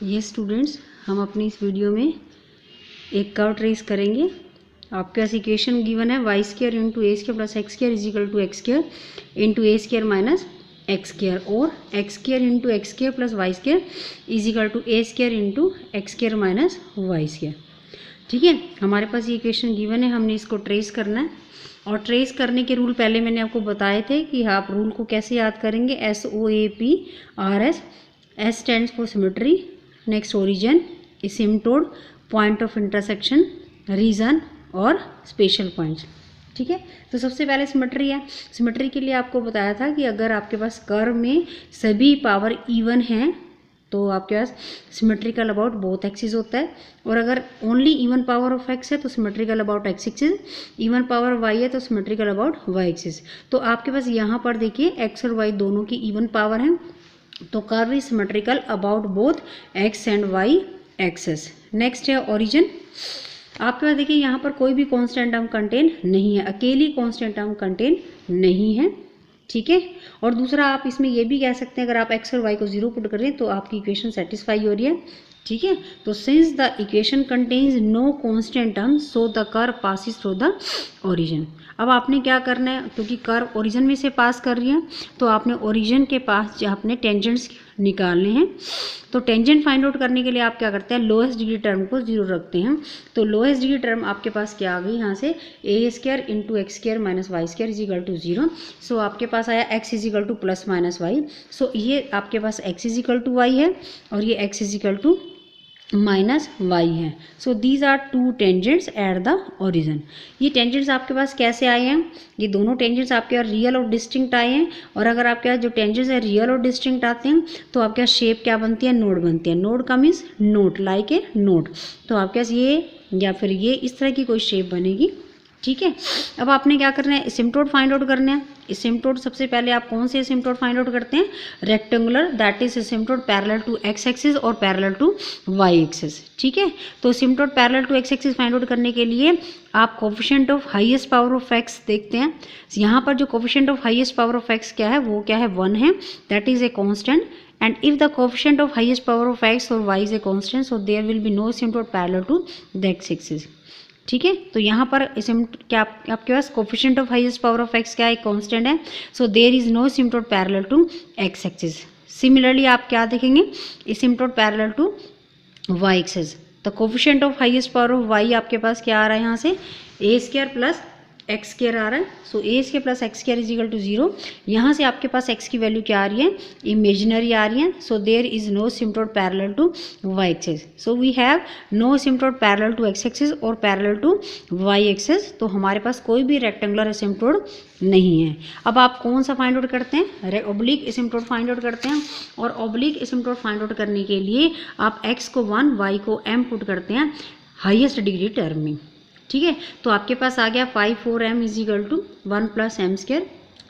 ये स्टूडेंट्स, हम अपनी इस वीडियो में एक कर्व ट्रेस करेंगे। आपके पास इक्वेशन गिवन है y square into a square plus x square is equal to x square into a square minus x square, और x square into x square plus y square is equal to a square into x square minus y square. ठीक है, हमारे पास ये equation given है, हमने इसको trace करना है। और ट्रेस करने के रूल पहले मैंने आपको बताए थे कि आप रूल को कैसे याद करेंगे। SOAPRS, S stands for symmetry, next origin, asymptote, point of intersection, region और स्पेशल पॉइंट्स। ठीक है, तो सबसे पहले सिमेट्री है। सिमेट्री के लिए आपको बताया था कि अगर आपके पास कर्व में सभी पावर इवन हैं तो आपके पास सिमेट्रिकल अबाउट बोथ एक्सिस होता है, और अगर only even power of X है तो symmetrical about X axis, even power Y है तो सिमेट्रिकल अबाउट वाई एक्सिस। तो आपके पास यहाँ पर देखिए एक्स और वाई दोनों की इवन पावर है, तो curve is symmetrical about both X and Y axes. Next है ओरिजिन। आपके पास देखिए यहाँ पर कोई भी कांस्टेंट टर्म कंटेन नहीं है, अकेली कांस्टेंट टर्म कंटेन नहीं है। ठीक है, और दूसरा आप इसमें ये भी कह सकते हैं अगर आप एक्स और वाई को 0 पुट करें तो आपकी इक्वेशन सेटिस्फाई हो रही है। ठीक है, तो since the equation contains no constant term so the curve passes through the origin. अब आपने क्या करना है, क्योंकि कर्व ओरिजिन में से पास कर रही है तो आपने ओरिजिन के पास आपने टेंजेंट्स निकालने हैं। तो टेंजेंट फाइंड आउट करने के लिए आप क्या करते हैं, लोएस्ट डिग्री टर्म को 0 रखते हैं। तो लोएस्ट डिग्री टर्म आपके पास क्या आ गई यहाँ से, a square into x square minus y square is equal to 0। So आपके पास आया x is equal to plus minus y. So ये आपके पास x is equal to y है और ये x is equal to minus y है। So these are two tangents at the origin. ये टेंजेंट्स आपके पास कैसे आए हैं, ये दोनों टेंजेंट्स आपके पास रियल और डिस्टिंक्ट आए हैं। और अगर आपके पास जो टेंजेंट्स है रियल और डिस्टिंक्ट आते हैं तो आपके पास शेप क्या बनती है, नोड बनती है। नोड का means note, like a note. तो आपके पास ये या फिर ये इस तरह की कोई शेप बनेगी। ठीक है, अब आपने क्या करना है, एसिम्पटोड फाइंड आउट करना है। एसिम्पटोड सबसे पहले आप कौन से एसिम्पटोड फाइंड आउट करते हैं, rectangular, that is asymptote parallel to x axis और पैरेलल टू वाई एक्सिस। ठीक है, तो asymptote parallel to x axis find out करने के लिए आप coefficient of highest power of x देखते हैं। यहाँ पर जो coefficient of highest power of x क्या है, वो क्या है, 1 है, that is a constant. and if the coefficient of highest power of x or y is a constant, so there will be no asymptote parallel to the x axis। ठीक है, तो यहाँ पर क्या आपके पास coefficient of highest power of x क्या है, कांस्टेंट है। So there is no asymptote parallel to x axis. Similarly आप क्या देखेंगे, asymptote parallel to y axis. The coefficient of highest power of y आपके पास क्या आ रहा है, यहाँ से a square plus x square आ रहा है। So a square plus x square is equal to 0। यहाँ से आपके पास एक्स की वैल्यू क्या आ रही है, इमेजिनरी आ रही है। So there is no asymptote parallel to y axis. So we have no asymptote parallel to x axis और पैरेलल टू वाई एक्सिस। तो हमारे पास कोई भी रेक्टेंगुलर एसिम्पटोट नहीं है। अब आप कौन सा फाइंड आउट करते हैं, ओब्लिक एसिम्पटोट फाइंड आउट करते हैं। और ओब्लिक एसिम्पटोट फाइंड आउट करने के लिए आप एक्स को 1 वाई को m पुट करते हैं हाईएस्ट डिग्री टर्म में। ठीक है, तो आपके पास आ गया 5 4m is equal to 1 plus m square.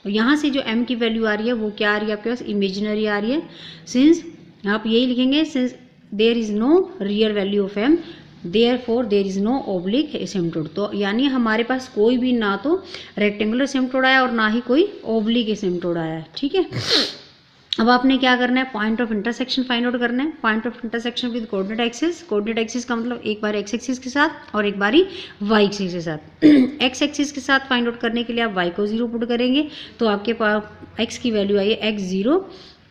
और यहाँ से जो m की वैल्यू आ रही है वो क्या आ रही है, आपके पास इमेजिनरी आ रही है। सिंस आप यही लिखेंगे, since there is no real value of m therefore there is no oblique asymptote. तो यानी हमारे पास कोई भी ना तो रेक्टेंगुलर एसिम्पटोड आया और ना ही कोई ओब्लिक एसिम्पटोड आया है। ठीक है, अब आपने क्या करना है, point of intersection find out करना है। Point of intersection with coordinate axis. Coordinate axis का मतलब एक बार एक्स एक्सिस के साथ और एक बारी वाई एक्सिस के साथ। एक्स एक्सिस के साथ फाइंड आउट करने के लिए आप वाई को 0 पुट करेंगे तो आपके पास एक्स की वैल्यू आई है एक्स 0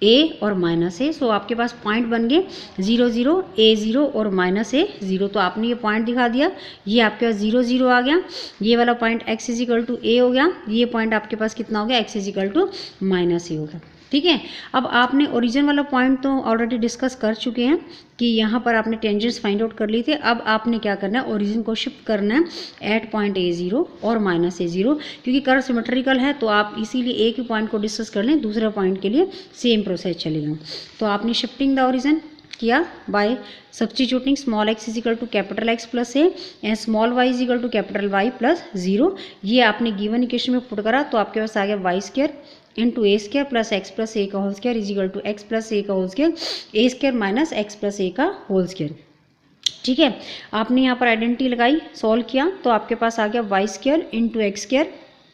ए और माइनस ए। सो आपके पास पॉइंट बन गए 0 0 ए 0 और माइनस ए 0। तो आपने ये पॉइंट दिखा दिया, ये आपके पास 0 0 आ गया। ये वाला point x is equal to a हो गया, ये पॉइंट आपके पास कितना हो गया, x is equal to minus a हो गया। ठीक है, अब आपने ओरिजिन वाला पॉइंट तो ऑलरेडी डिस्कस कर चुके हैं कि यहाँ पर आपने टेंजेंट्स फाइंड आउट कर लिए थे। अब आपने क्या करना है, ओरिजिन को शिफ्ट करना है एट पॉइंट A0 और माइनस A0। क्योंकि कर्व सिमेट्रिकल है तो आप इसीलिए एक ही पॉइंट को डिस्कस कर लें, दूसरे पॉइंट के लिए सेम प्रोसेस चलेगा। तो आपने शिफ्टिंग द ओरिजिन किया by substituting small x is equal to capital X plus a and small y is equal to capital Y plus 0। ये आपने गिवन इक्वेशन में पुट करा तो आपके पास आ गया y square into a square plus x plus a का whole square is equal to x plus a का whole square, a square minus x plus a का होल स्क्वायर। ठीक है, आपने यहाँ पर आइडेंटिटी लगाई, सॉल्व किया तो आपके पास आ गया y square into x square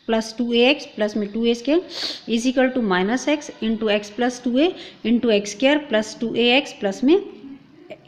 plus 2ax plus में 2a square is equal to minus x into x plus 2a into x square plus 2ax plus में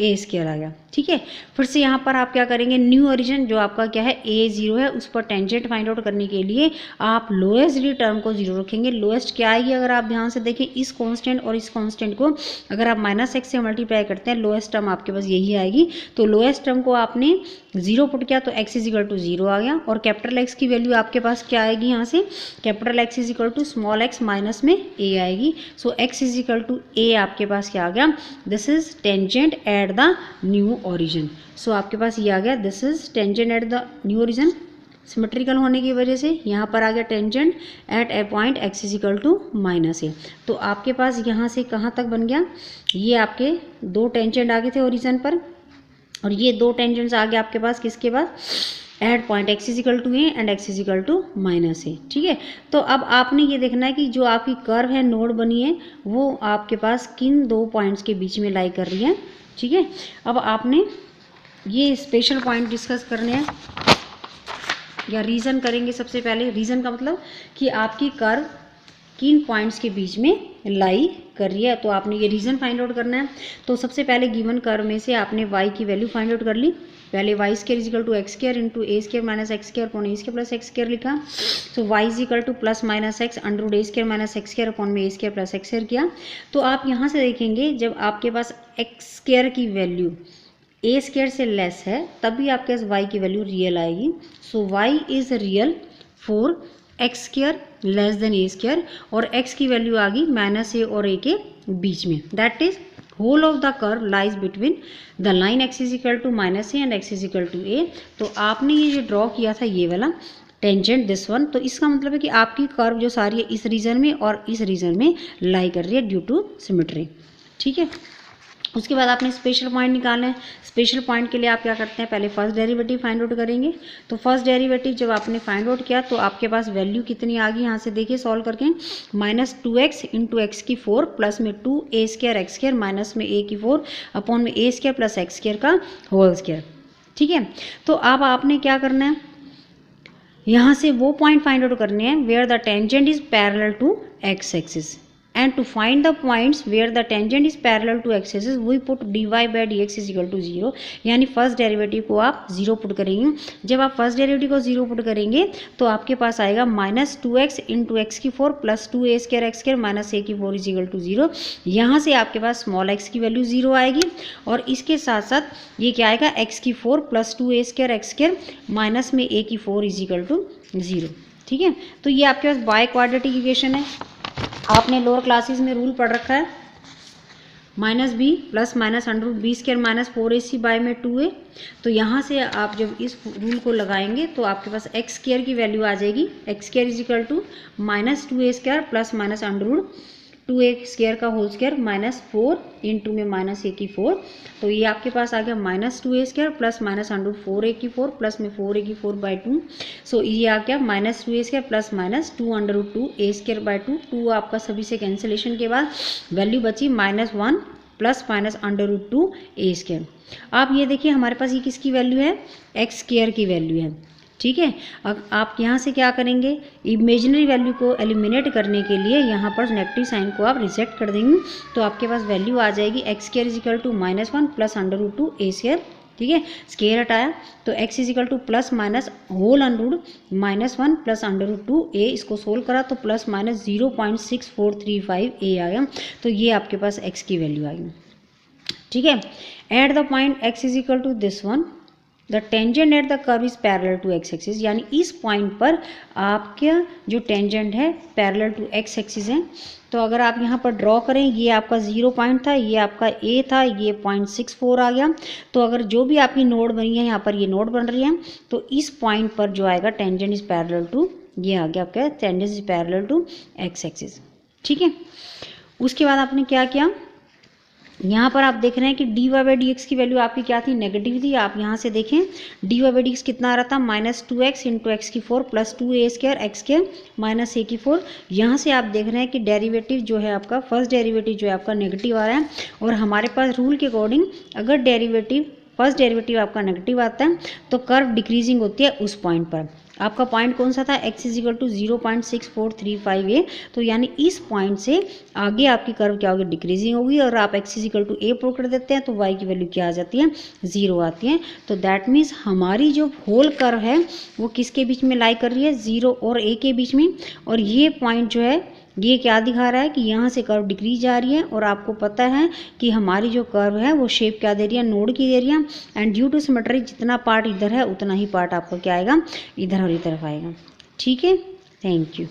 ए स्क्वायर आ गया। ठीक है, फिर से यहाँ पर आप क्या करेंगे, न्यू ओरिजिन जो आपका क्या है ए 0 है, उस पर टेंजेंट फाइंड आउट करने के लिए आप लोएस्ट डी टर्म को 0 रखेंगे। लोएस्ट क्या आएगी, अगर आप ध्यान से देखें इस कांस्टेंट और इस कांस्टेंट को अगर आप -x से मल्टीप्लाई करते हैं, लोएस्ट टर्म आपके पास यही आएगी। तो लोएस्ट टर्म को आपने 0 पुट किया तो x = 0 आ गया, और कैपिटल X की वैल्यू आपके पास क्या आएगी, यहाँ से capital X = small x minus में a आएगी। सो x = a आपके पास क्या आ गया, this is tangent at the new origin. So आपके पास ये आ गया, this is tangent at the new origin. Symmetrical होने की वजह से यहाँ पर आ गया tangent at a point x = -a। तो आपके पास यहाँ से कहाँ तक बन गया, ये आपके दो टेंजेंट आ गए थे ओरिजिन पर, और ये दो टेंजेंट्स आ गए आपके पास किसके पास, at point x = a and x = -a। ठीक है, तो अब आपने ये देखना है कि जो आपकी कर्व है, नोड बनी है, वो आपके पास किन दो पॉइंट्स के बीच में लाई कर रही है। ठीक है, अब आपने ये स्पेशल पॉइंट डिस्कस करने हैं या रीज़न करेंगे। सबसे पहले रीज़न का मतलब कि आपकी कर्व किन पॉइंट्स के बीच में लाई कर रही है, तो आपने ये रीज़न फाइंड आउट करना है। तो सबसे पहले गिवन कर्व में से आपने y की वैल्यू फाइंड आउट कर ली। पहले y² = x² × a² - x² - x² + x² लिखा। तो y = +- x √a² - x² - a² + x² किया। तो आप यहाँ से देखेंगे जब आपके पास x² की वैल्यू a² से लेस है तभी आपके पास y की वैल्यू रियल आएगी। सो y is real for x² < a², और x की वैल्यू आ गई -a और a के बीच में। That is whole of the curve lies between the line x = -a and x = a। तो आपने ये जो ड्रॉ किया था ये वाला टेंजेंट दिस वन, तो इसका मतलब है कि आपकी कर्व जो सारी है इस रीजन में और इस रीजन में लाई कर रही है ड्यू टू सिमेट्री। ठीक है, उसके बाद आपने स्पेशल पॉइंट निकालना है। स्पेशल पॉइंट के लिए आप क्या करते हैं, पहले फर्स्ट डेरिवेटिव फाइंड आउट करेंगे। तो फर्स्ट डेरिवेटिव जब आपने फाइंड आउट किया तो आपके पास वैल्यू कितनी आ गई, यहाँ से देखिए सॉल्व करके, -2x × x⁴ प्लस में 2a² x² माइनस में a⁴ अपॉन में a² + x² का होल स्क्वायर। ठीक है, तो अब आपने क्या करना है, यहाँ से वो पॉइंट फाइंड आउट करने हैं where the tangent is parallel to x axis, and to find the points where the tangent is parallel to x axis we put dy/dx = 0। यानी फर्स्ट डेरिवेटिव को आप 0 पुट करेंगे। जब आप फर्स्ट डेरिवेटिव को 0 put करेंगे तो आपके पास आएगा -2x × x⁴ plus 2a² x² minus a⁴ = 0। यहाँ से आपके पास स्मॉल x की वैल्यू 0 आएगी, और इसके साथ साथ ये क्या आएगा, x⁴ plus 2a² x² minus में a⁴ = 0। ठीक है, तो ये आपके पास बाय क्वाड्रेटिक इक्वेशन है। आपने लोअर क्लासेस में रूल पढ़ रखा है -b + -√b² - 4ac/2a। तो यहाँ से आप जब इस रूल को लगाएंगे तो आपके पास x² की वैल्यू आ जाएगी, x² = -2a² प्लस -√2a² का होल स्क्वायर -4 × में -a⁴। तो ये आपके पास आ गया -2a² प्लस -√4a⁴ प्लस में 4a⁴/2। सो ये आ गया -2a² प्लस -2√2a²/2। 2 आपका सभी से कैंसिलेशन के बाद वैल्यू बची -1 प्लस -√2a²। आप ये देखिए हमारे पास ये किसकी वैल्यू है, x² की वैल्यू है। ठीक है, अब आप यहाँ से क्या करेंगे, इमेजिनरी वैल्यू को एलिमिनेट करने के लिए यहाँ पर नेगेटिव साइन को आप रिजेक्ट कर देंगे। तो आपके पास वैल्यू आ जाएगी x² = -1 प्लस √2a²। ठीक है, स्केयर हटाया तो x = plus minus whole under root -1 plus √2a, इसको सोल्व करा तो प्लस माइनस 0.6435a आ गया। तो ये आपके पास x की वैल्यू आ गई। ठीक है, at the point x = this one the tangent at the curve is parallel to x axis, यानी इस पॉइंट पर आपका जो टेंजेंट है पैरेलल टू x एक्सिस है। तो अगर आप यहाँ पर ड्रॉ करें, ये आपका 0 पॉइंट था, ये आपका a था, ये 0.64 आ गया। तो अगर जो भी आपकी नोड बनी है, यहाँ पर ये नोड बन रही है, तो इस पॉइंट पर जो आएगा टेंजेंट इज पैरेलल टू, ये आ गया आपका tangent is parallel to x axis. ठीक है, उसके बाद आपने क्या किया, यहाँ पर आप देख रहे हैं कि dy/dx की वैल्यू आपकी क्या थी, नेगेटिव थी। आप यहाँ से देखें dy/dx कितना आ रहा था, -2x × x⁴ plus 2a² x² minus a⁴। यहाँ से आप देख रहे हैं कि डेरिवेटिव जो है आपका, फर्स्ट डेरिवेटिव जो है आपका नेगेटिव आ रहा है। और हमारे पास रूल के अकॉर्डिंग अगर फर्स्ट डेरिवेटिव आपका नेगेटिव आता है तो कर्व डिक्रीजिंग होती है उस पॉइंट पर। आपका पॉइंट कौन सा था, x इजिकल टू 0.6435 ए। तो यानी इस पॉइंट से आगे आपकी कर्व क्या होगी, डिक्रीजिंग होगी, और आप x is equal to a put कर देते हैं तो y की वैल्यू क्या आ जाती है, 0 आती है। तो दैट मीन्स हमारी जो होल कर्व है वो किसके बीच में लाई कर रही है, 0 और a के बीच में। और ये पॉइंट जो है ये क्या दिखा रहा है कि यहाँ से कर्व डिक्रीज जा रही है, और आपको पता है कि हमारी जो कर्व है वो शेप क्या दे रही है, नोड की दे रही है। एंड ड्यू टू सिमेट्री जितना पार्ट इधर है उतना ही पार्ट आपका क्या आएगा, इधर वाली तरफ आएगा। ठीक है, थैंक यू।